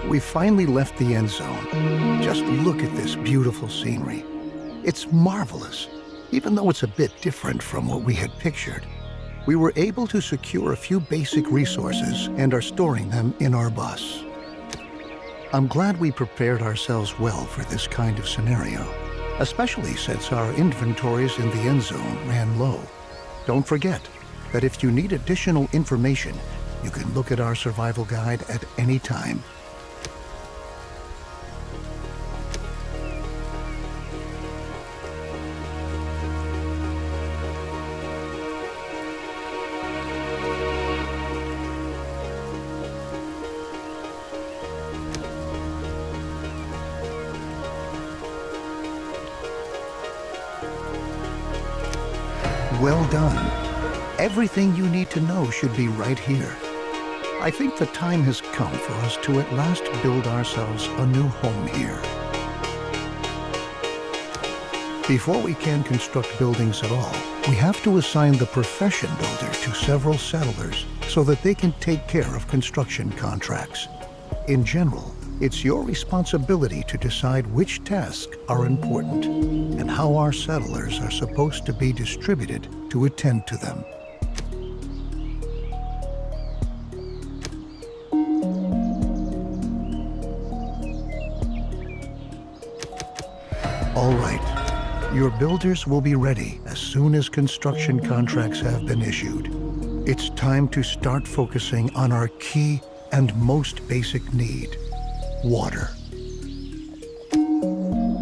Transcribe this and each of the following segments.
We finally left the end zone. Just look at this beautiful scenery. It's marvelous, even though it's a bit different from what we had pictured. We were able to secure a few basic resources and are storing them in our bus. I'm glad we prepared ourselves well for this kind of scenario, especially since our inventories in the end zone ran low. Don't forget that if you need additional information, you can look at our survival guide at any time. Well done. Everything you need to know should be right here. I think the time has come for us to at last build ourselves a new home here. Before we can construct buildings at all, we have to assign the profession builder to several settlers so that they can take care of construction contracts. In general, it's your responsibility to decide which tasks are important and how our settlers are supposed to be distributed to attend to them. All right, your builders will be ready as soon as construction contracts have been issued. It's time to start focusing on our key and most basic need: water.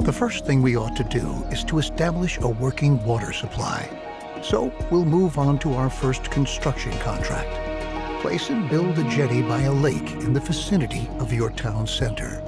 The first thing we ought to do is to establish a working water supply. So we'll move on to our first construction contract. Place and build a jetty by a lake in the vicinity of your town center.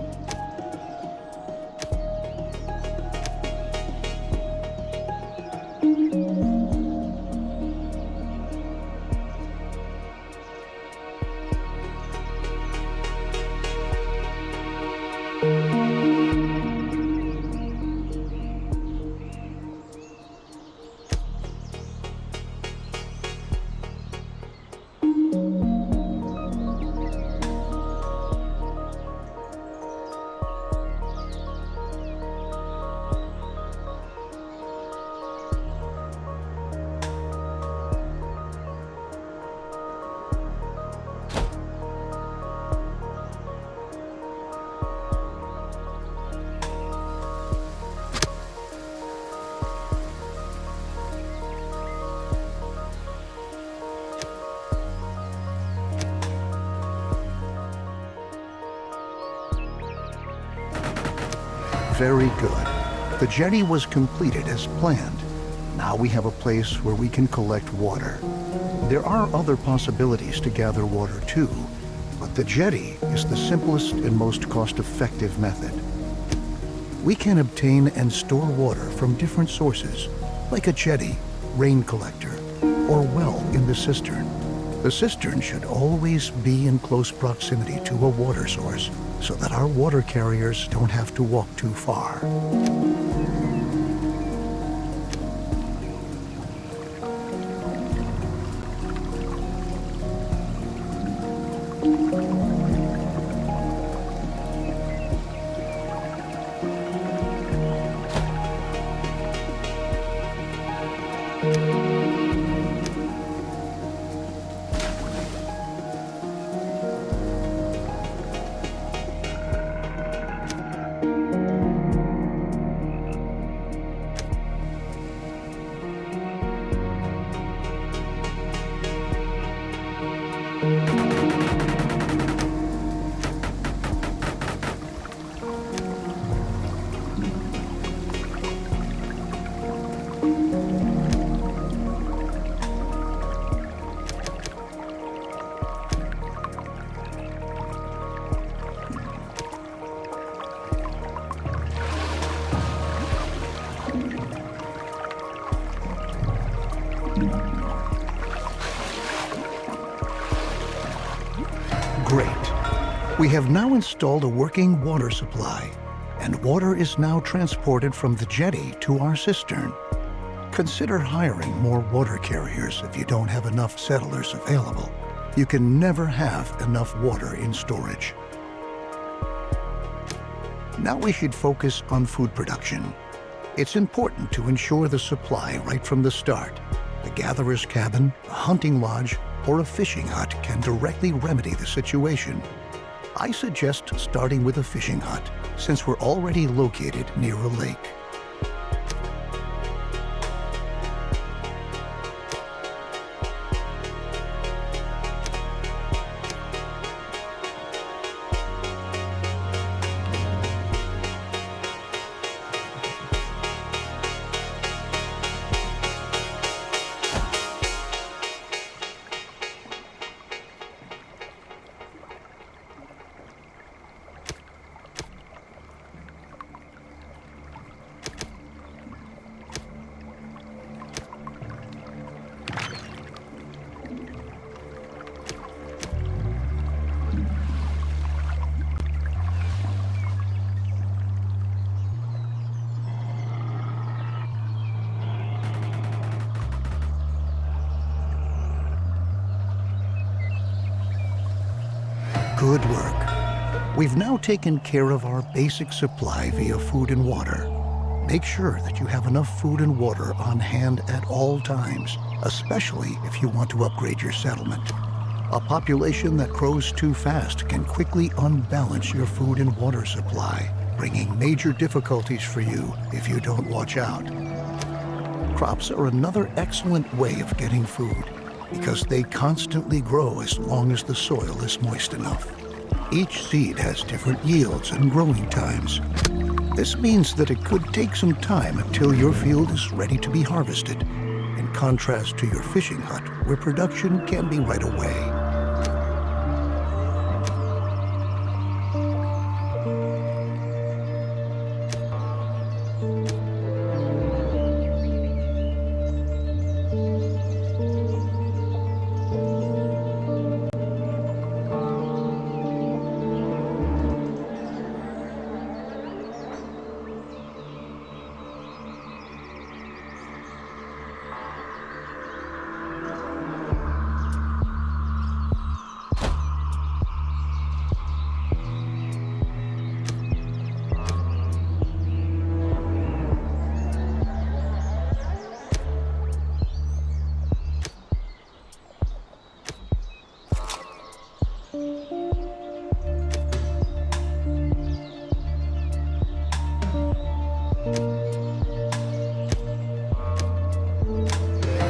Very good. The jetty was completed as planned. Now we have a place where we can collect water. There are other possibilities to gather water too, but the jetty is the simplest and most cost-effective method. We can obtain and store water from different sources, like a jetty, rain collector, or well in the cistern. The cistern should always be in close proximity to a water source, so that our water carriers don't have to walk too far. Great. We have now installed a working water supply, and water is now transported from the jetty to our cistern. Consider hiring more water carriers if you don't have enough settlers available. You can never have enough water in storage. Now we should focus on food production. It's important to ensure the supply right from the start. A gatherer's cabin, a hunting lodge, or a fishing hut can directly remedy the situation. I suggest starting with a fishing hut, since we're already located near a lake. Good work. We've now taken care of our basic supply via food and water. Make sure that you have enough food and water on hand at all times, especially if you want to upgrade your settlement. A population that grows too fast can quickly unbalance your food and water supply, bringing major difficulties for you if you don't watch out. Crops are another excellent way of getting food, because they constantly grow as long as the soil is moist enough. Each seed has different yields and growing times. This means that it could take some time until your field is ready to be harvested, in contrast to your fishing hut, where production can be right away.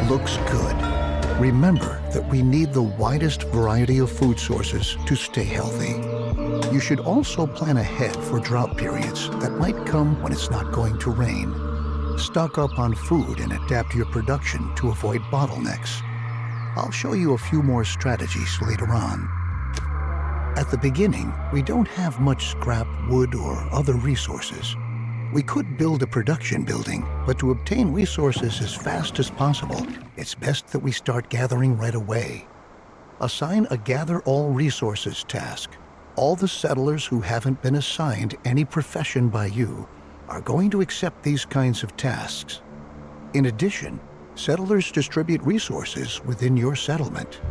Looks good. Remember that we need the widest variety of food sources to stay healthy. You should also plan ahead for drought periods that might come when it's not going to rain. Stock up on food and adapt your production to avoid bottlenecks. I'll show you a few more strategies later on. At the beginning, we don't have much scrap wood or other resources. We could build a production building, but to obtain resources as fast as possible, it's best that we start gathering right away. Assign a Gather All Resources task. All the settlers who haven't been assigned any profession by you are going to accept these kinds of tasks. In addition, settlers distribute resources within your settlement.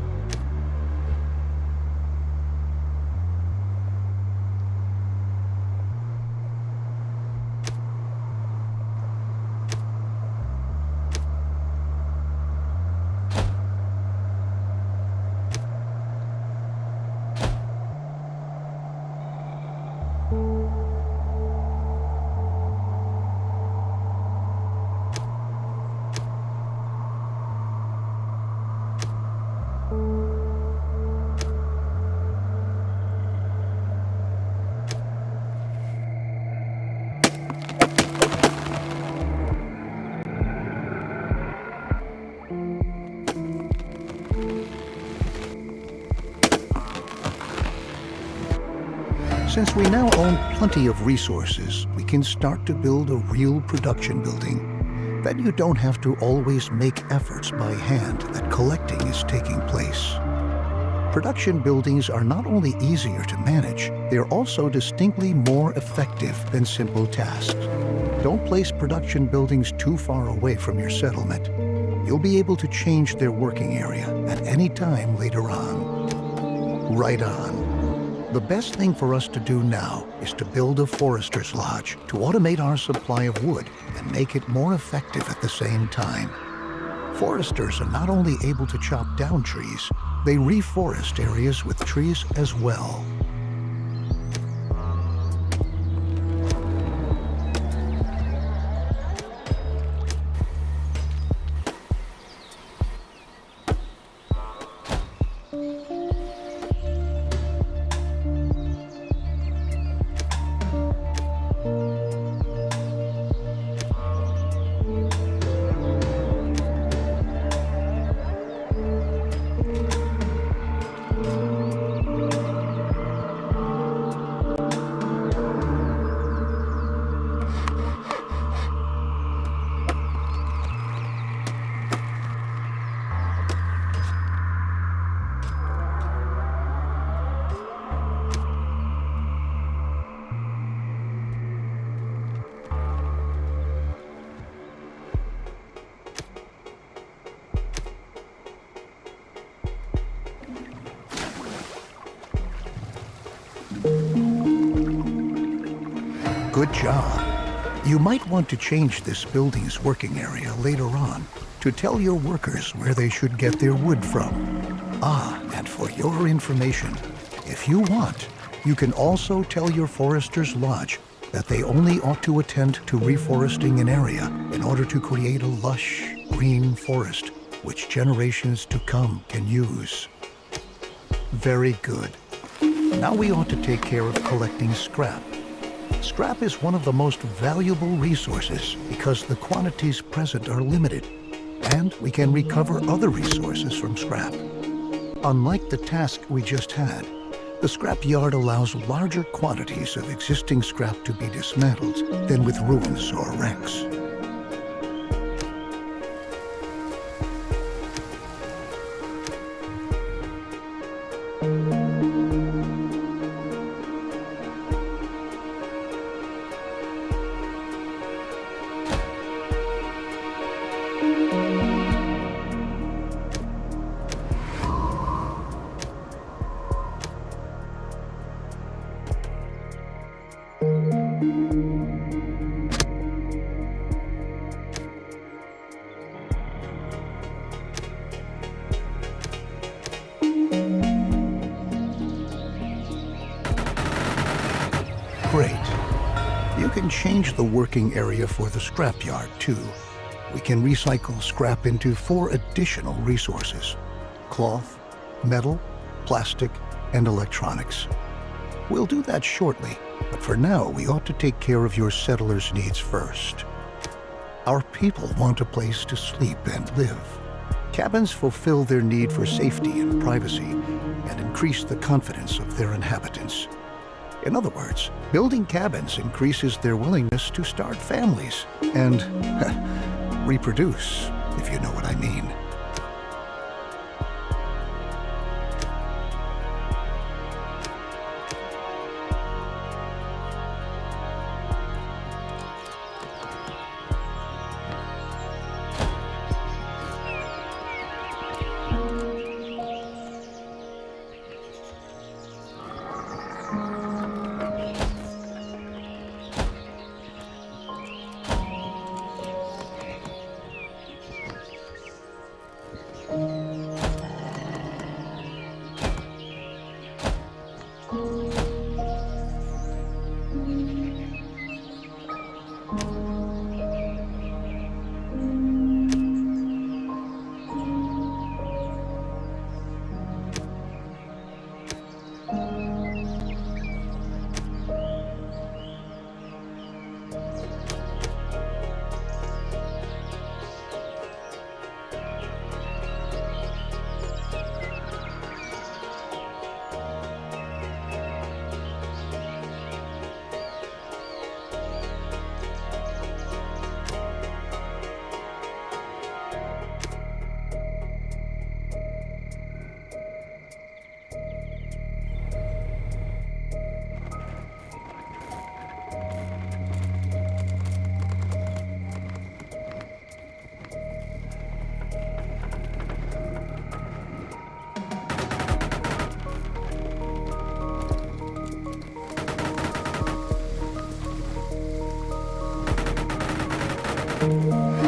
Since we now own plenty of resources, we can start to build a real production building. Then you don't have to always make efforts by hand that collecting is taking place. Production buildings are not only easier to manage, they are also distinctly more effective than simple tasks. Don't place production buildings too far away from your settlement. You'll be able to change their working area at any time later on. Right on. The best thing for us to do now is to build a forester's lodge to automate our supply of wood and make it more effective at the same time. Foresters are not only able to chop down trees, they reforest areas with trees as well. Good job. You might want to change this building's working area later on to tell your workers where they should get their wood from. And for your information, if you want, you can also tell your forester's lodge that they only ought to attend to reforesting an area in order to create a lush, green forest which generations to come can use. Very good. Now we ought to take care of collecting scrap. Scrap is one of the most valuable resources because the quantities present are limited, and we can recover other resources from scrap. Unlike the task we just had, the scrap yard allows larger quantities of existing scrap to be dismantled than with ruins or wrecks. Great. You can change the working area for the scrapyard too. We can recycle scrap into 4 additional resources: cloth, metal, plastic, and electronics. We'll do that shortly, but for now we ought to take care of your settlers' needs first. Our people want a place to sleep and live. Cabins fulfill their need for safety and privacy and increase the confidence of their inhabitants. In other words, building cabins increases their willingness to start families and reproduce, if you know what I mean.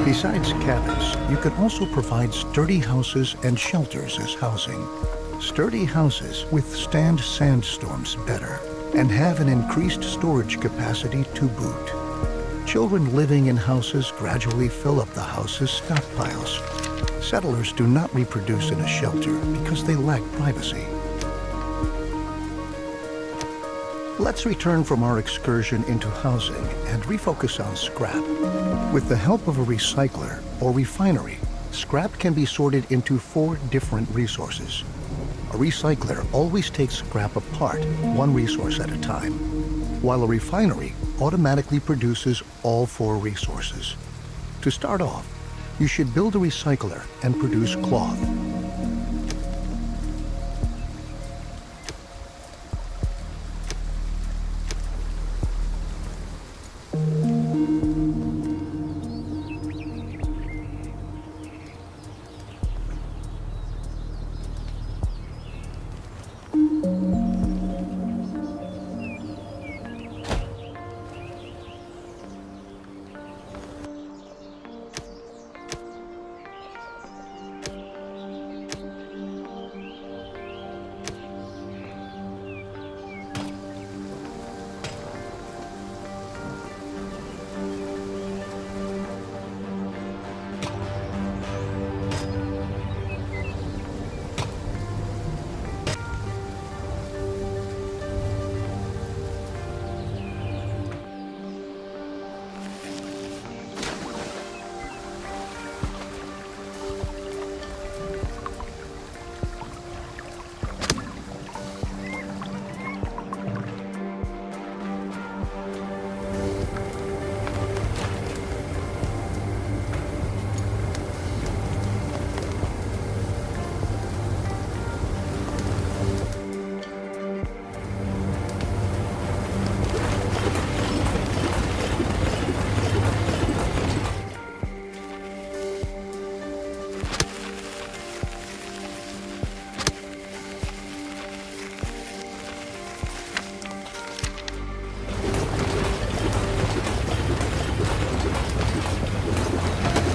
Besides cabins, you can also provide sturdy houses and shelters as housing. Sturdy houses withstand sandstorms better and have an increased storage capacity to boot. Children living in houses gradually fill up the house's stockpiles. Settlers do not reproduce in a shelter because they lack privacy. Let's return from our excursion into housing and refocus on scrap. With the help of a recycler or refinery, scrap can be sorted into 4 different resources. A recycler always takes scrap apart, one resource at a time, while a refinery automatically produces all 4 resources. To start off, you should build a recycler and produce cloth.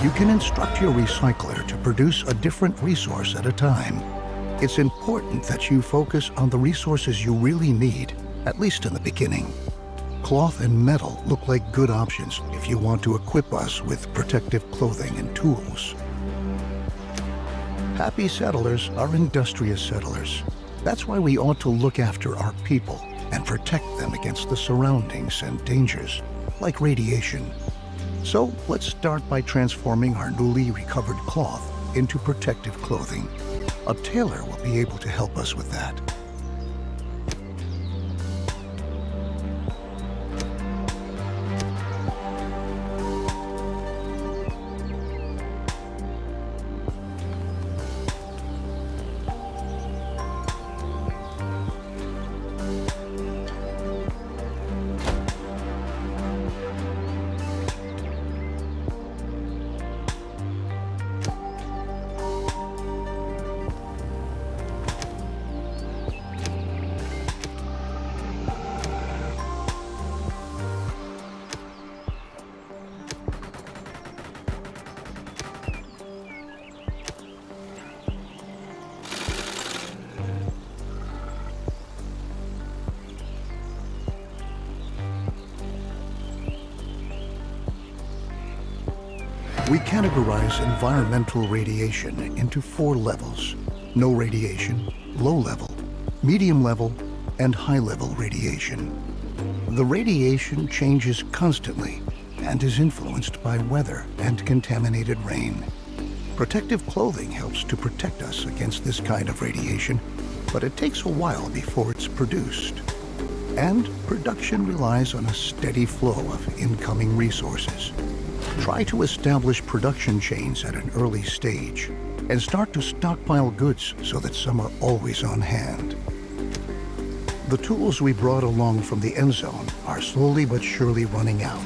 You can instruct your recycler to produce a different resource at a time. It's important that you focus on the resources you really need, at least in the beginning. Cloth and metal look like good options if you want to equip us with protective clothing and tools. Happy settlers are industrious settlers. That's why we ought to look after our people and protect them against the surroundings and dangers, like radiation. So let's start by transforming our newly recovered cloth into protective clothing. A tailor will be able to help us with that. We categorize environmental radiation into 4 levels: no radiation, low level, medium level, and high level radiation. The radiation changes constantly and is influenced by weather and contaminated rain. Protective clothing helps to protect us against this kind of radiation, but it takes a while before it's produced. And production relies on a steady flow of incoming resources. Try to establish production chains at an early stage and start to stockpile goods so that some are always on hand. The tools we brought along from the Endzone are slowly but surely running out.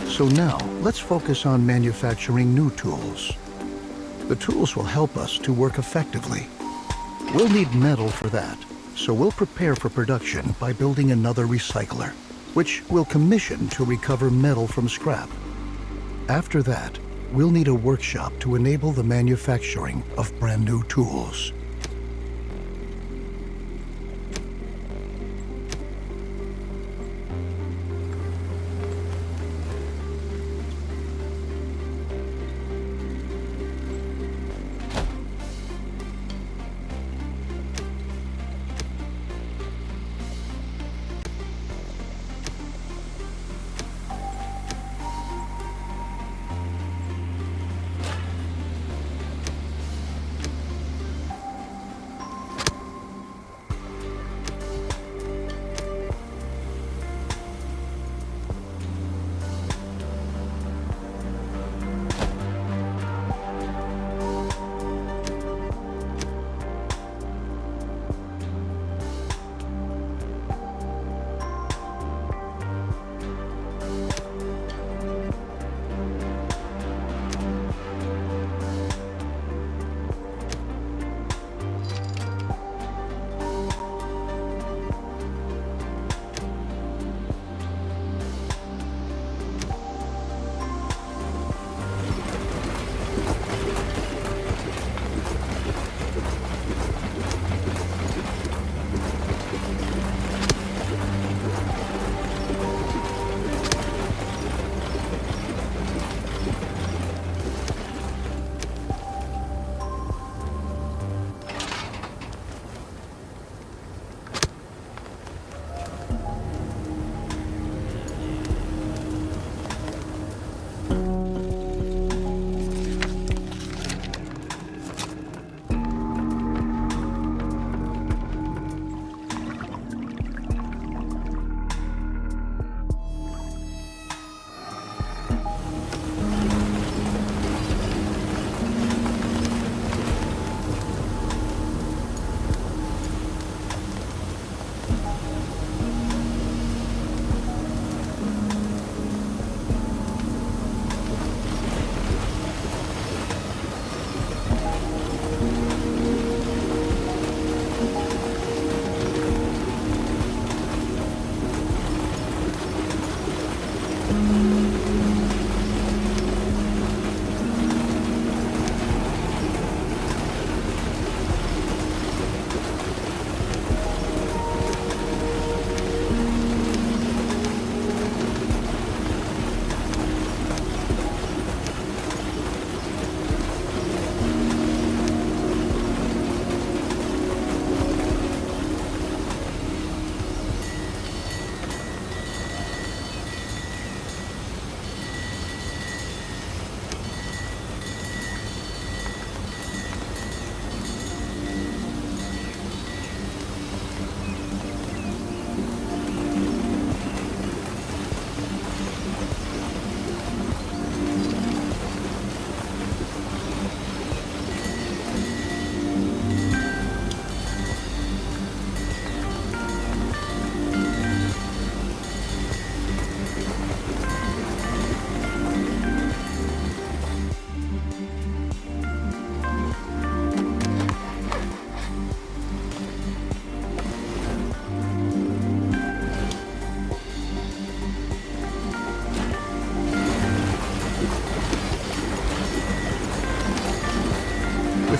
So now, let's focus on manufacturing new tools. The tools will help us to work effectively. We'll need metal for that, so we'll prepare for production by building another recycler, which we'll commission to recover metal from scrap. After that, we'll need a workshop to enable the manufacturing of brand new tools.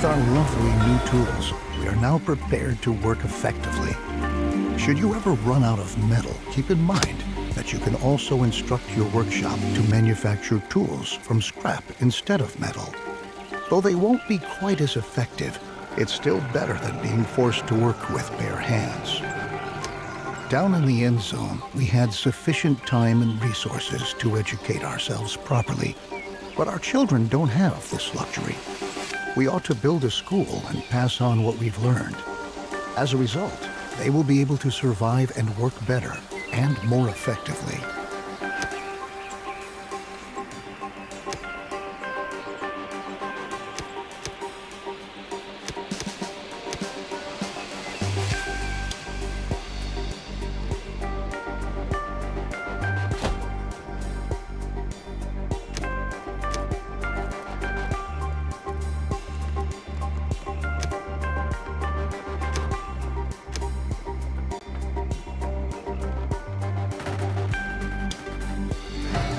With our lovely new tools, we are now prepared to work effectively. Should you ever run out of metal, keep in mind that you can also instruct your workshop to manufacture tools from scrap instead of metal. Though they won't be quite as effective, it's still better than being forced to work with bare hands. Down in the Endzone, we had sufficient time and resources to educate ourselves properly, but our children don't have this luxury. We ought to build a school and pass on what we've learned. As a result, they will be able to survive and work better and more effectively.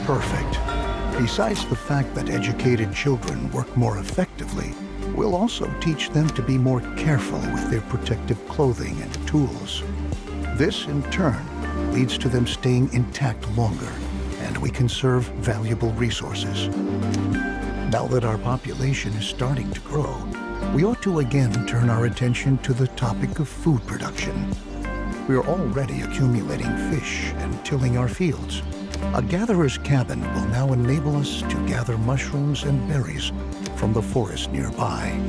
Perfect. Besides the fact that educated children work more effectively, we'll also teach them to be more careful with their protective clothing and tools. This, in turn, leads to them staying intact longer, and we conserve valuable resources. Now that our population is starting to grow, we ought to again turn our attention to the topic of food production. We are already accumulating fish and tilling our fields. A gatherer's cabin will now enable us to gather mushrooms and berries from the forest nearby.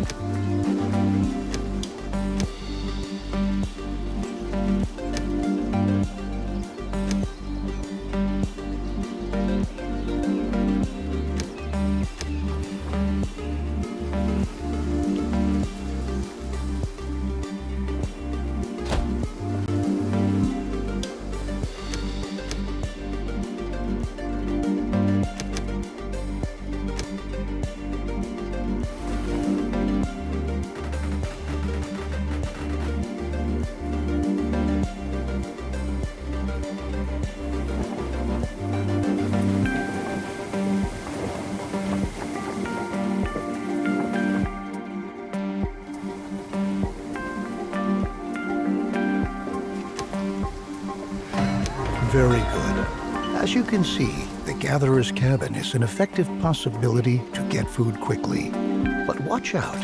Very good. As you can see, the gatherer's cabin is an effective possibility to get food quickly. But watch out.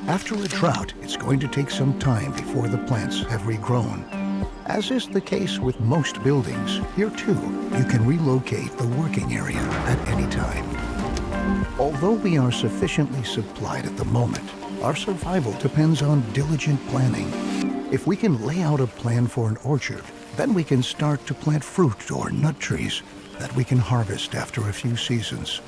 After a drought, it's going to take some time before the plants have regrown. As is the case with most buildings, here too, you can relocate the working area at any time. Although we are sufficiently supplied at the moment, our survival depends on diligent planning. If we can lay out a plan for an orchard, then we can start to plant fruit or nut trees that we can harvest after a few seasons.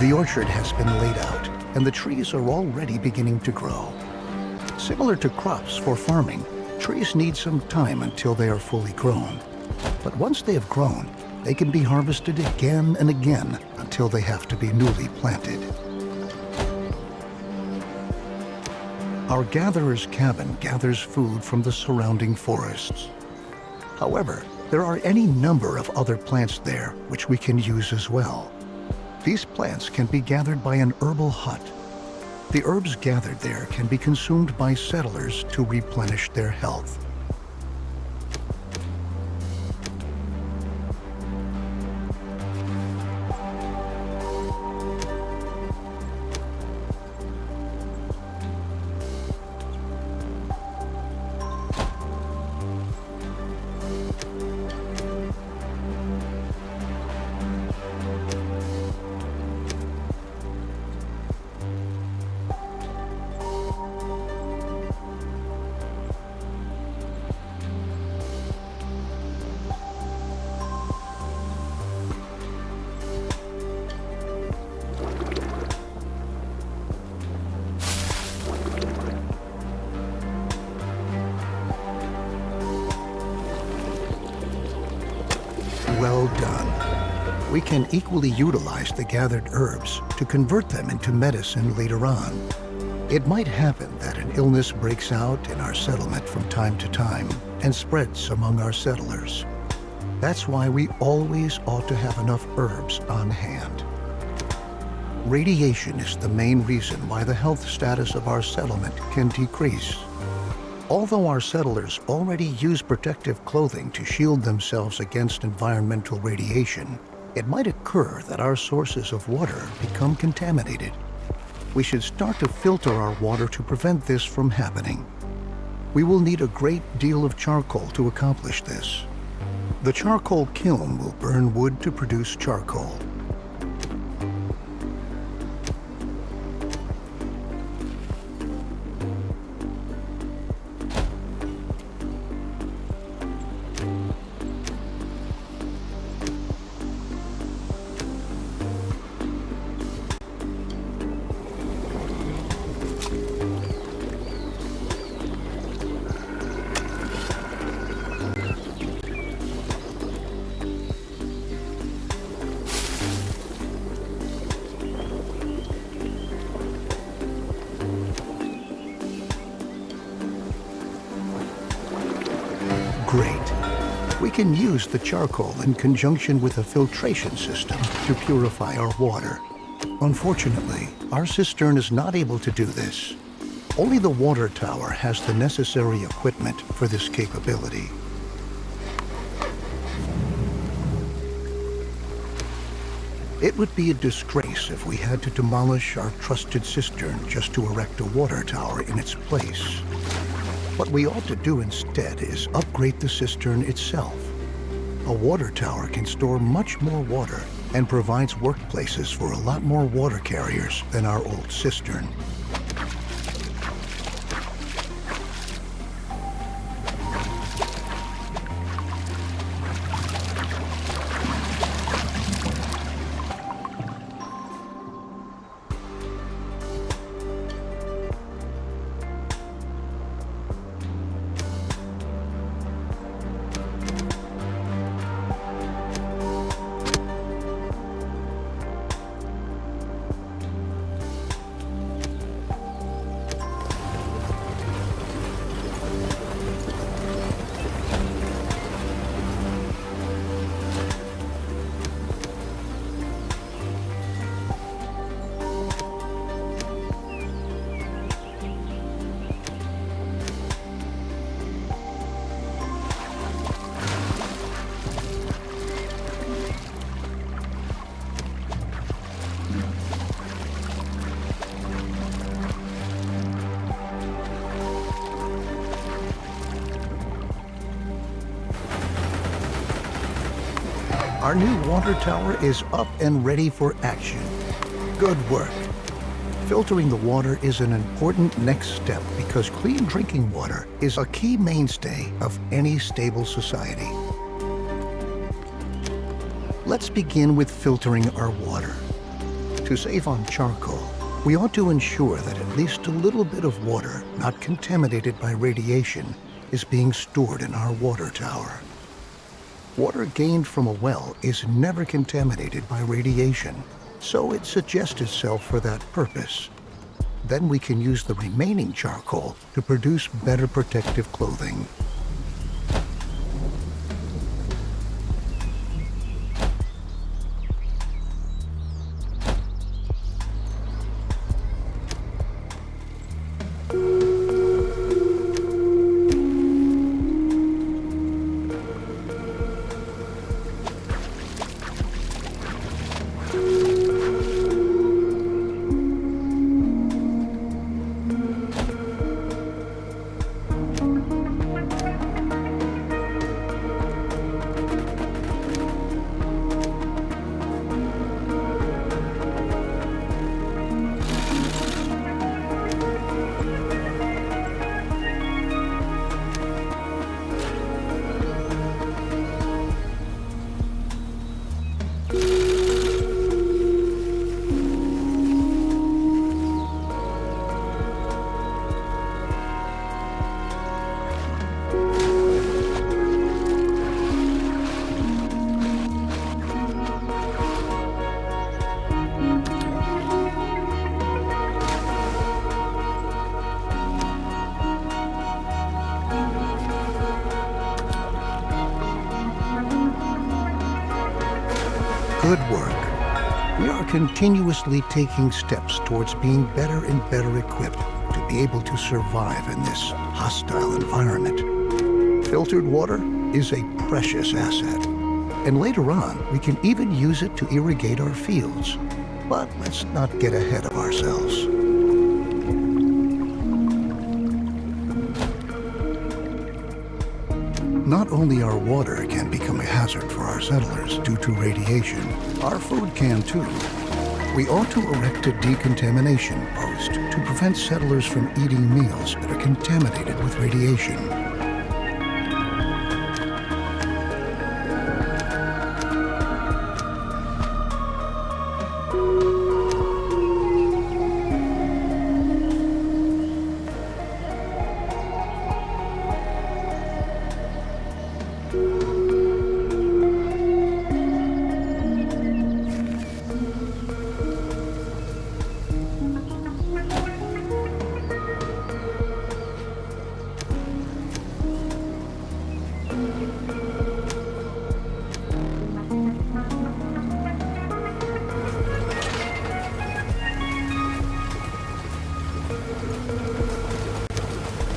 The orchard has been laid out, and the trees are already beginning to grow. Similar to crops for farming, trees need some time until they are fully grown. But once they have grown, they can be harvested again and again until they have to be newly planted. Our gatherer's cabin gathers food from the surrounding forests. However, there are any number of other plants there which we can use as well. These plants can be gathered by an herbal hut. The herbs gathered there can be consumed by settlers to replenish their health. Well done. We can equally utilize the gathered herbs to convert them into medicine later on. It might happen that an illness breaks out in our settlement from time to time and spreads among our settlers. That's why we always ought to have enough herbs on hand. Radiation is the main reason why the health status of our settlement can decrease. Although our settlers already use protective clothing to shield themselves against environmental radiation, it might occur that our sources of water become contaminated. We should start to filter our water to prevent this from happening. We will need a great deal of charcoal to accomplish this. The charcoal kiln will burn wood to produce charcoal. great. We can use the charcoal in conjunction with a filtration system to purify our water. Unfortunately, our cistern is not able to do this. Only the water tower has the necessary equipment for this capability. It would be a disgrace if we had to demolish our trusted cistern just to erect a water tower in its place. What we ought to do instead is upgrade the cistern itself. A water tower can store much more water and provides workplaces for a lot more water carriers than our old cistern. Our new water tower is up and ready for action. Good work. Filtering the water is an important next step because clean drinking water is a key mainstay of any stable society. Let's begin with filtering our water. To save on charcoal, we ought to ensure that at least a little bit of water not contaminated by radiation is being stored in our water tower. Water gained from a well is never contaminated by radiation, so it suggests itself for that purpose. Then we can use the remaining charcoal to produce better protective clothing. Good work. We are continuously taking steps towards being better and better equipped to be able to survive in this hostile environment. Filtered water is a precious asset, and later on we can even use it to irrigate our fields. But let's not get ahead of ourselves. Not only our water can become a hazard for our settlers due to radiation, our food can too. We ought to erect a decontamination post to prevent settlers from eating meals that are contaminated with radiation.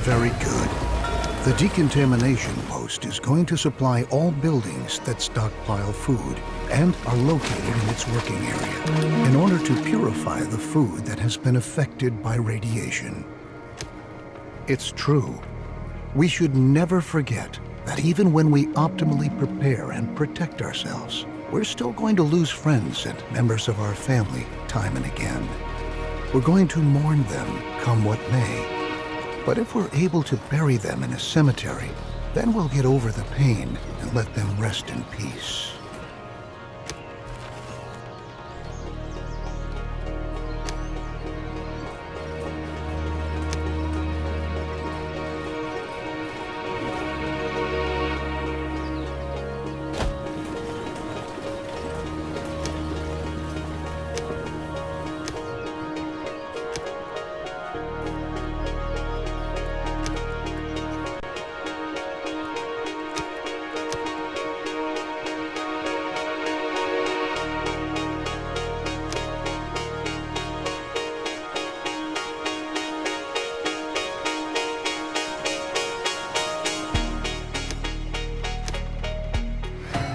Very good. The decontamination post is going to supply all buildings that stockpile food and are located in its working area in order to purify the food that has been affected by radiation. It's true. We should never forget that even when we optimally prepare and protect ourselves, we're still going to lose friends and members of our family time and again. We're going to mourn them, come what may. But if we're able to bury them in a cemetery, then we'll get over the pain and let them rest in peace.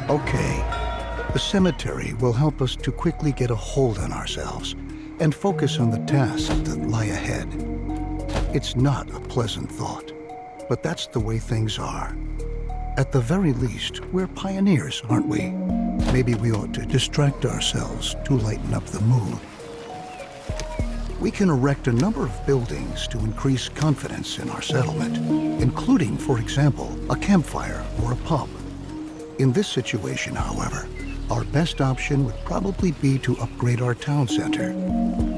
Okay, the cemetery will help us to quickly get a hold on ourselves and focus on the tasks that lie ahead. It's not a pleasant thought, but that's the way things are. At the very least, we're pioneers, aren't we? Maybe we ought to distract ourselves to lighten up the mood. We can erect a number of buildings to increase confidence in our settlement, including, for example, a campfire or a pub. In this situation, however, our best option would probably be to upgrade our town center.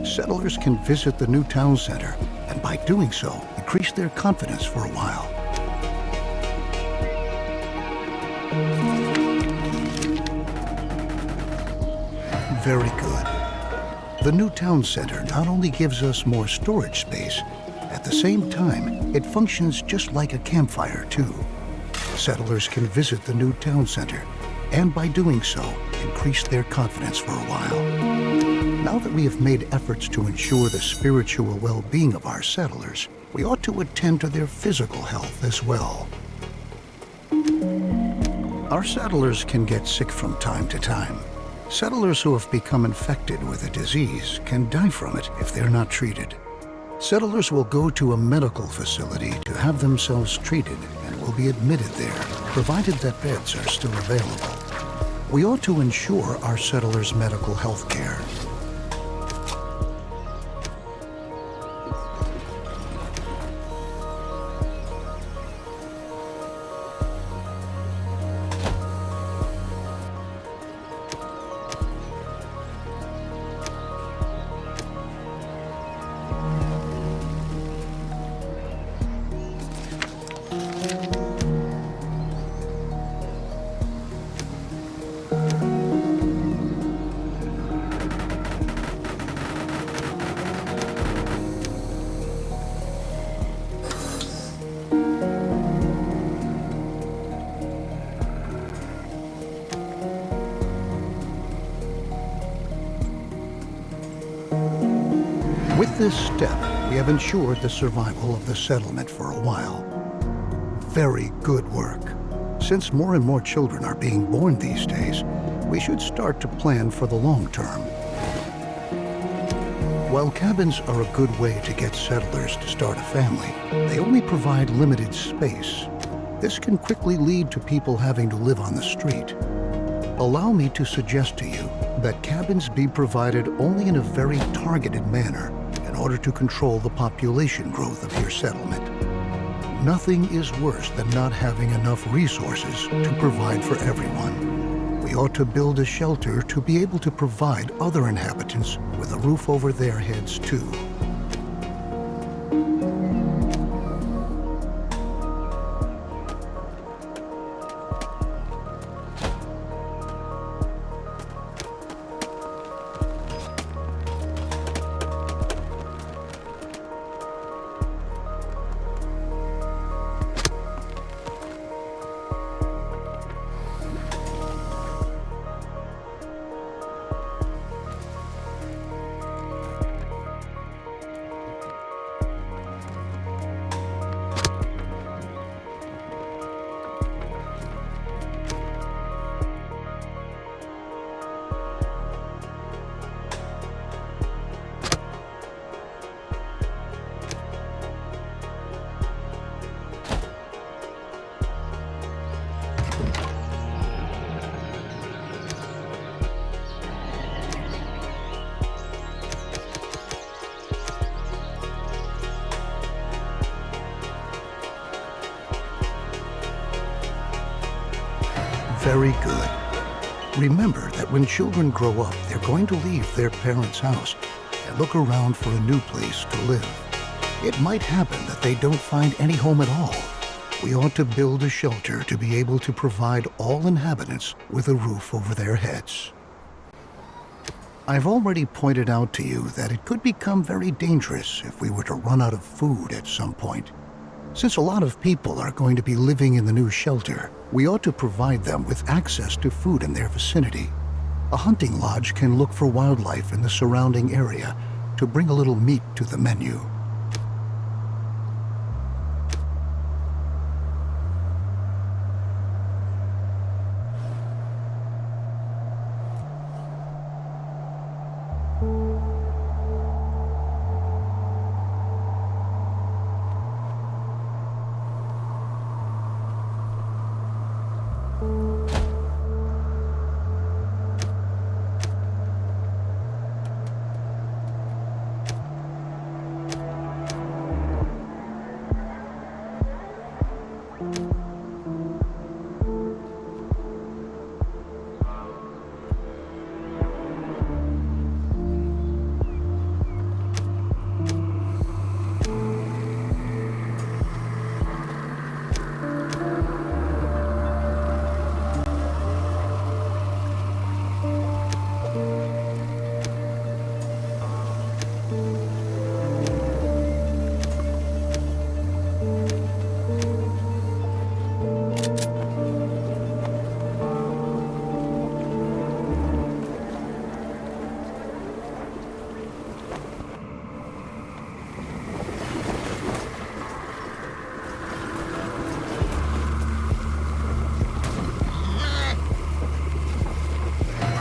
Settlers can visit the new town center, and by doing so, increase their confidence for a while. Very good. The new town center not only gives us more storage space, at the same time, it functions just like a campfire, too. Settlers can visit the new town center, and by doing so, increase their confidence for a while. Now that we have made efforts to ensure the spiritual well-being of our settlers, we ought to attend to their physical health as well. Our settlers can get sick from time to time. Settlers who have become infected with a disease can die from it if they're not treated. Settlers will go to a medical facility to have themselves treated and will be admitted there, provided that beds are still available. We ought to ensure our settlers' medical health care. With this step, we have ensured the survival of the settlement for a while. Very good work. Since more and more children are being born these days, we should start to plan for the long term. While cabins are a good way to get settlers to start a family, they only provide limited space. This can quickly lead to people having to live on the street. Allow me to suggest to you that cabins be provided only in a very targeted manner in order to control the population growth of your settlement. Nothing is worse than not having enough resources to provide for everyone. We ought to build a shelter to be able to provide other inhabitants with a roof over their heads too. Very good. Remember that when children grow up, they're going to leave their parents' house and look around for a new place to live. It might happen that they don't find any home at all. We ought to build a shelter to be able to provide all inhabitants with a roof over their heads. I've already pointed out to you that it could become very dangerous if we were to run out of food at some point. Since a lot of people are going to be living in the new shelter, we ought to provide them with access to food in their vicinity. A hunting lodge can look for wildlife in the surrounding area to bring a little meat to the menu.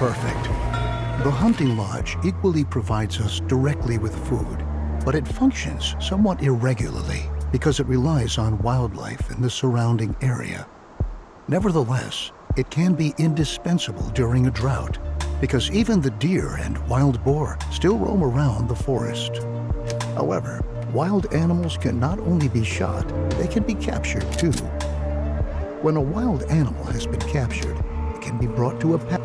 Perfect. The hunting lodge equally provides us directly with food, but it functions somewhat irregularly because it relies on wildlife in the surrounding area. Nevertheless, it can be indispensable during a drought because even the deer and wild boar still roam around the forest. However, wild animals can not only be shot, they can be captured too. When a wild animal has been captured, it can be brought to a pet.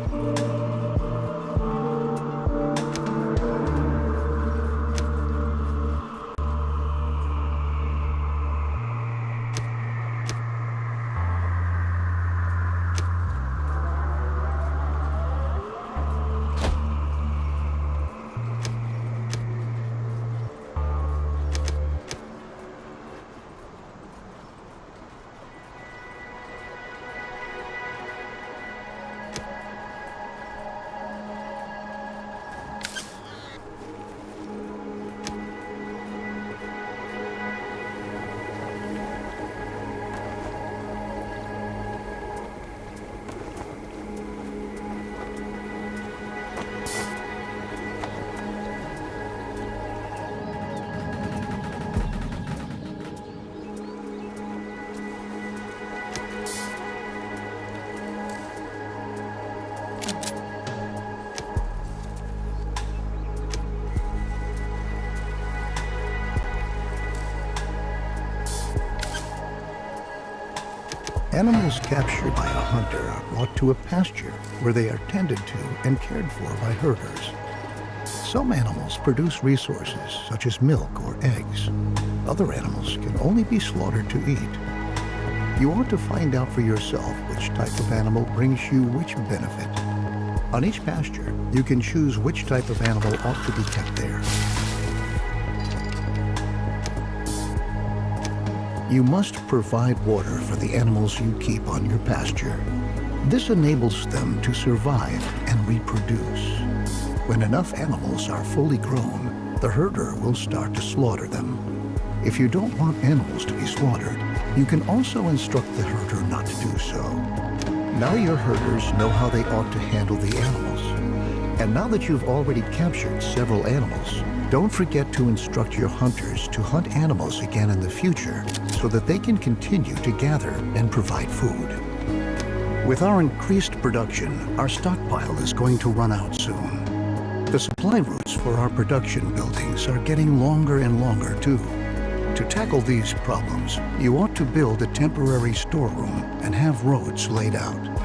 Animals captured by a hunter are brought to a pasture where they are tended to and cared for by herders. Some animals produce resources such as milk or eggs. Other animals can only be slaughtered to eat. You ought to find out for yourself which type of animal brings you which benefit. On each pasture, you can choose which type of animal ought to be kept there. You must provide water for the animals you keep on your pasture. This enables them to survive and reproduce. When enough animals are fully grown, the herder will start to slaughter them. If you don't want animals to be slaughtered, you can also instruct the herder not to do so. Now your herders know how they ought to handle the animals. And now that you've already captured several animals, don't forget to instruct your hunters to hunt animals again in the future so that they can continue to gather and provide food. With our increased production, our stockpile is going to run out soon. The supply routes for our production buildings are getting longer and longer too. To tackle these problems, you ought to build a temporary storeroom and have roads laid out.